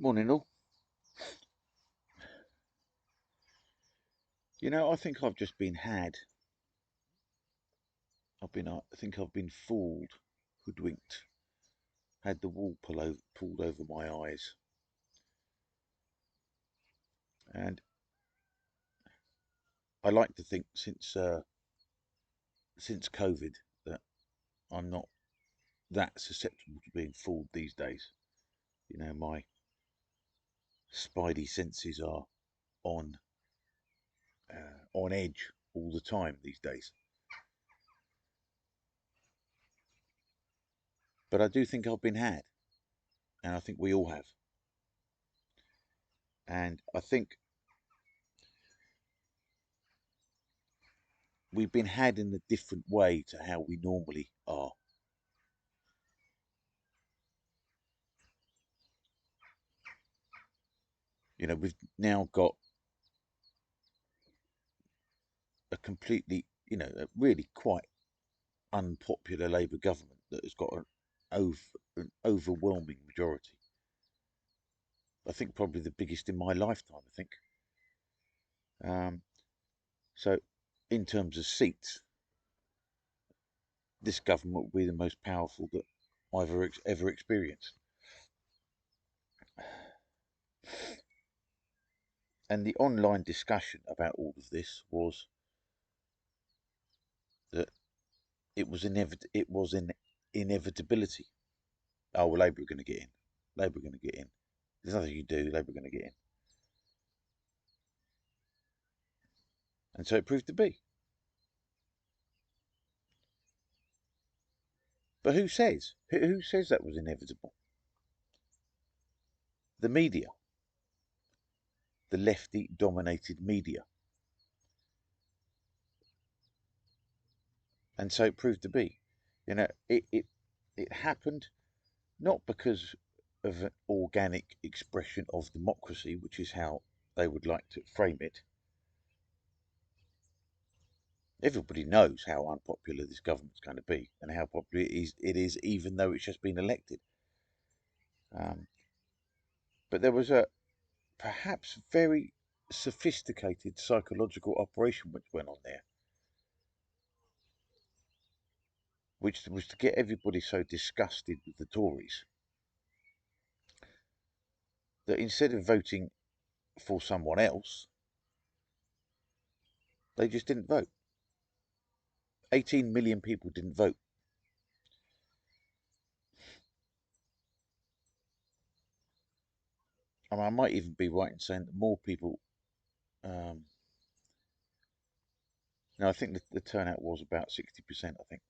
Morning all. I think I've just been had. I think I've been fooled, hoodwinked, had the wool pulled over my eyes. And I like to think since COVID that I'm not that susceptible to being fooled these days. My spidey senses are on on edge all the time these days. But I do think I've been had, and I think we all have. And I think we've been had in a different way to how we normally are. We've now got a completely, a really quite unpopular Labour government that has got an overwhelming majority. I think probably the biggest in my lifetime, I think. Um, so, in terms of seats, this government will be the most powerful that I've ever experienced. And the online discussion about all of this was that it was an inevitability. Oh, well, Labour are going to get in. Labour are going to get in. There's nothing you do. Labour are going to get in. And so it proved to be. But who says? Who says that was inevitable? The media, the lefty-dominated media. And so it proved to be. It happened not because of an organic expression of democracy, which is how they would like to frame it. Everybody knows how unpopular this government's going to be and how popular it is even though it's just been elected. But there was a perhaps very sophisticated psychological operation which went on there, which was to get everybody so disgusted with the Tories that instead of voting for someone else, they just didn't vote. 18 million people didn't vote. I mean, I might even be right in saying that more people. Um, no, I think the turnout was about 60%. I think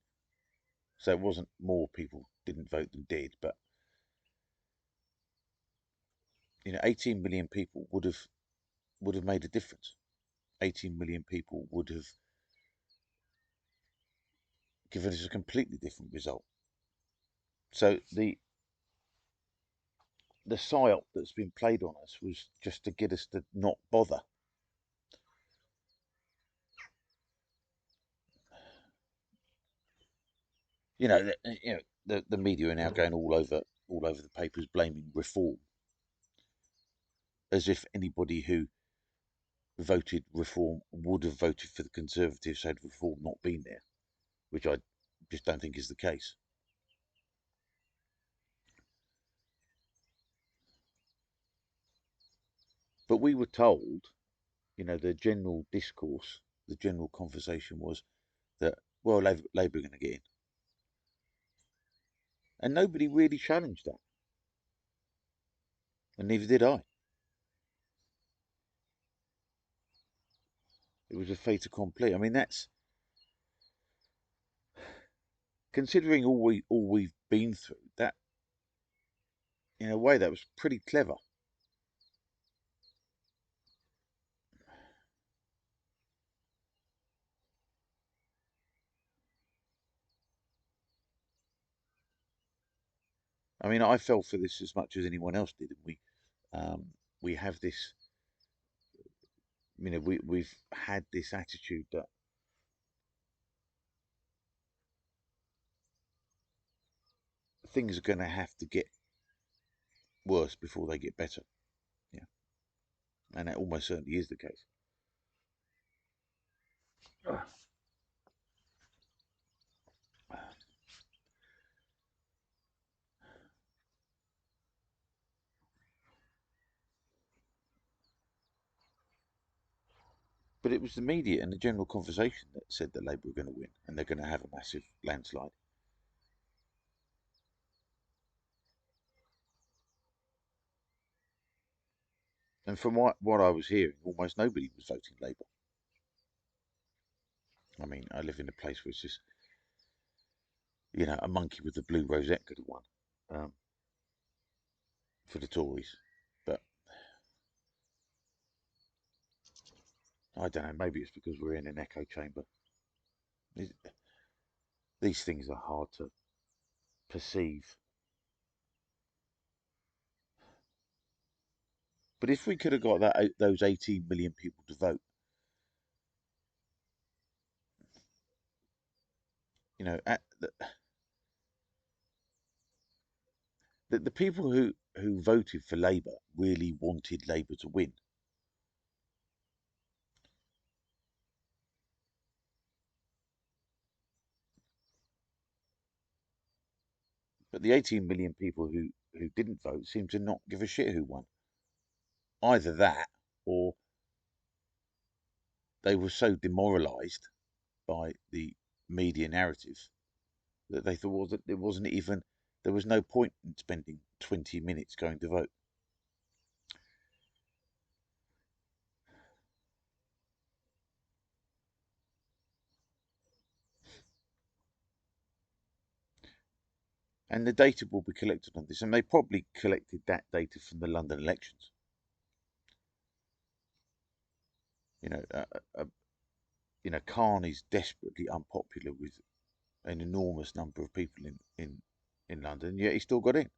so. It wasn't more people didn't vote than did, but 18 million people would have made a difference. 18 million people would have given us a completely different result. So the psyop that's been played on us was just to get us to not bother. You know, the media are now going all over the papers blaming reform, as if anybody who voted reform would have voted for the Conservatives had reform not been there, which I just don't think is the case. But we were told, the general discourse, the general conversation was that, well, Labour are going to get in. And nobody really challenged that. And neither did I. It was a fait accompli. I mean, that's considering all we've been through. That, in a way, that was pretty clever. I mean, I fell for this as much as anyone else did, and we have this. We've had this attitude that things are going to have to get worse before they get better. Yeah, and that almost certainly is the case. But it was the media and the general conversation that said that Labour were going to win and they're going to have a massive landslide. And from what I was hearing, almost nobody was voting Labour. I mean, I live in a place where it's just, a monkey with a blue rosette could have won um, for the Tories. But I don't know, maybe it's because we're in an echo chamber. These things are hard to perceive. But if we could have got those 18 million people to vote, at the people who voted for Labour really wanted Labour to win. But the 18 million people who didn't vote seem to not give a shit who won. Either that, or they were so demoralised by the media narrative that they thought that there was no point in spending 20 minutes going to vote. And the data will be collected on this, and they probably collected that data from the London elections. You know, uh, uh, Khan is desperately unpopular with an enormous number of people in London, yet he still got in.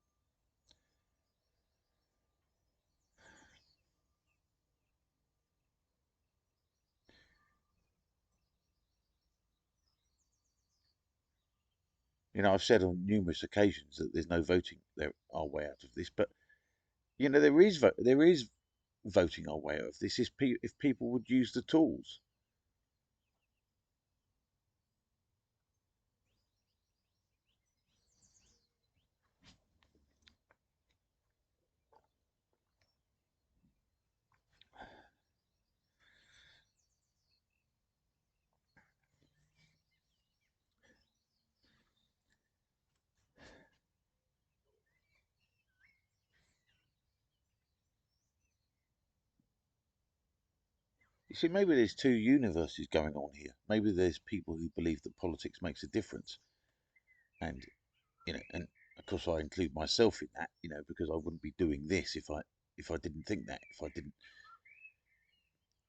I've said on numerous occasions that there's no voting our way out of this, but there is voting our way out of this if people would use the tools. You see, maybe there's two universes going on here. Maybe there's people who believe that politics makes a difference, and and of course I include myself in that, because I wouldn't be doing this if I didn't think that,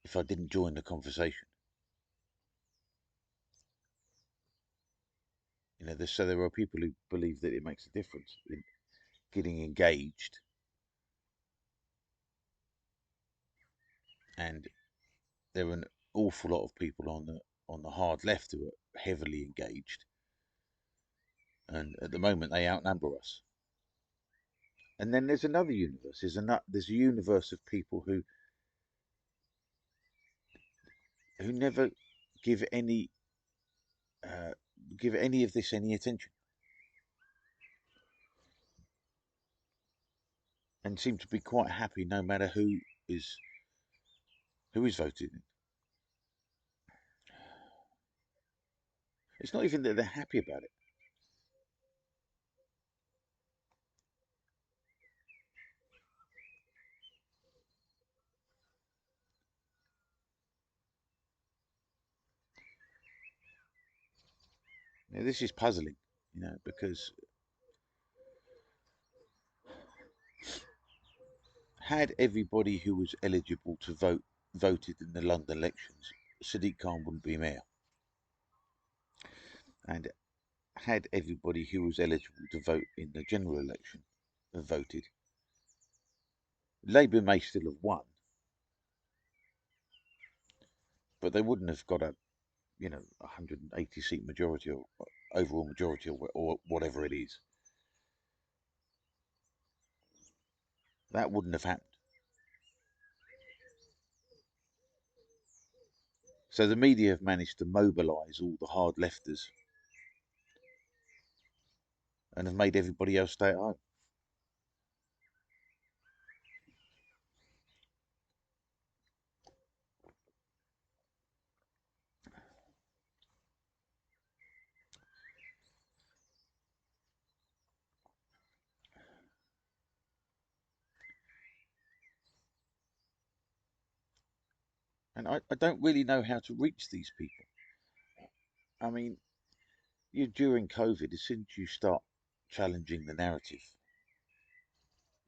if I didn't join the conversation. So there are people who believe that it makes a difference in getting engaged, and there are an awful lot of people on the hard left who are heavily engaged, and at the moment they outnumber us. And then there's another universe. There's a universe of people who never give any uh, give any of this any attention, and seem to be quite happy no matter is who is voted in. It's not even that they're happy about it. This is puzzling, because had everybody who was eligible to vote voted in the London elections, Sadiq Khan wouldn't be mayor. And had everybody who was eligible to vote in the general election voted, Labour may still have won, but they wouldn't have got a 180 seat majority or overall majority or whatever it is. That wouldn't have happened. So the media have managed to mobilise all the hard lefters and have made everybody else stay at home. And I don't really know how to reach these people. I mean, during COVID, as soon as you start challenging the narrative,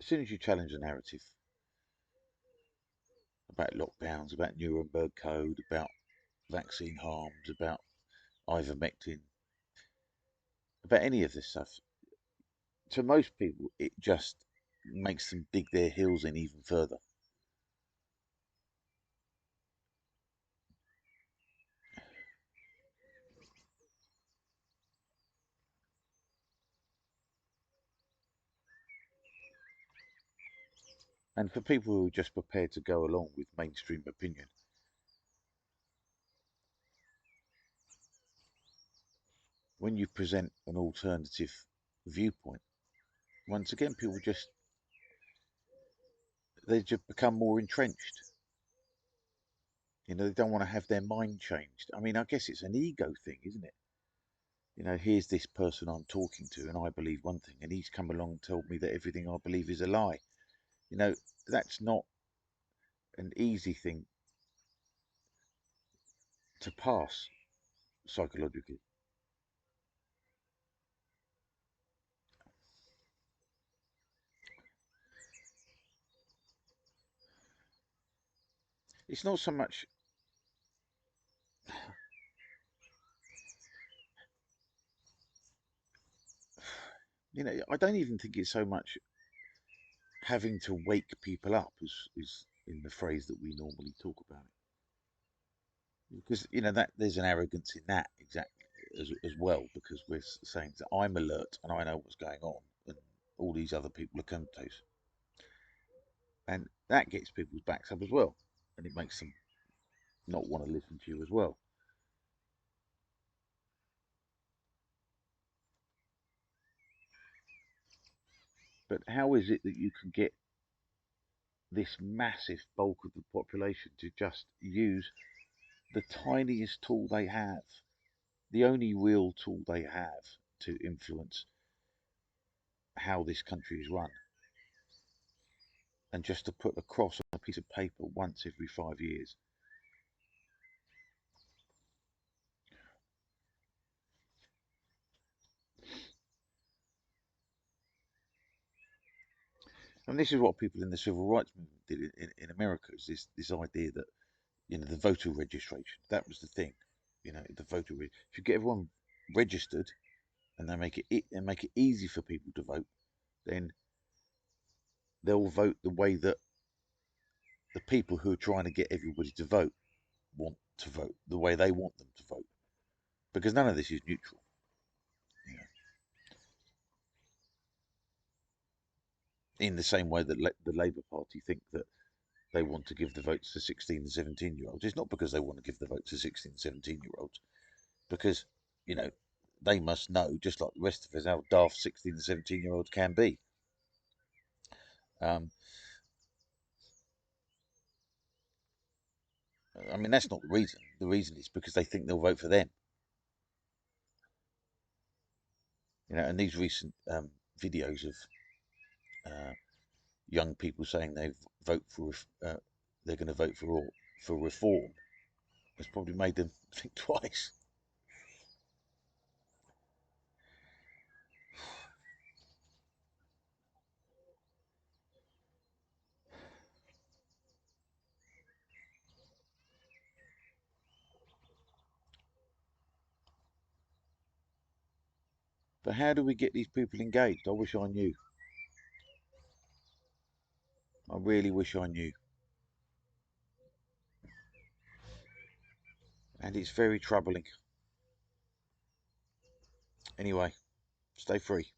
as soon as you challenge the narrative about lockdowns, about Nuremberg Code, about vaccine harms, about ivermectin, about any of this stuff, to most people, it just makes them dig their heels in even further. And for people who are just prepared to go along with mainstream opinion, when you present an alternative viewpoint, once again, people just they just become more entrenched. They don't want to have their mind changed. I mean, I guess it's an ego thing, isn't it? Here's this person I'm talking to, and I believe one thing, and he's come along and told me that everything I believe is a lie. You know, that's not an easy thing to pass psychologically. It's not so much, I don't even think it's so much having to wake people up as is in the phrase that we normally talk about it. Because, that there's an arrogance in that exactly as well, because we're saying that I'm alert and I know what's going on, and all these other people are comatose. And that gets people's backs up as well. And it makes them not want to listen to you as well. But how is it that you can get this massive bulk of the population to just use the tiniest tool they have, the only real tool they have to influence how this country is run, and just to put a cross on a piece of paper once every 5 years? And this is what people in the civil rights movement did in America, is this idea that, the voter registration, that was the thing. The if you get everyone registered, and they make it easy for people to vote, then they'll vote the way that the people who are trying to get everybody to vote want to vote, the way they want them to vote, because none of this is neutral. In the same way that the Labour Party think that they want to give the votes to 16 and 17-year-olds, it's not because they want to give the vote to 16 and 17-year-olds, because, you know, they must know, just like the rest of us, how daft 16 and 17-year-olds can be. Um, I mean, that's not the reason. The reason is because they think they'll vote for them. And these recent videos of uh, young people saying vote for they're going to vote for reform has probably made them think twice. But how do we get these people engaged? I wish I knew. I really wish I knew. And it's very troubling. Anyway, stay free.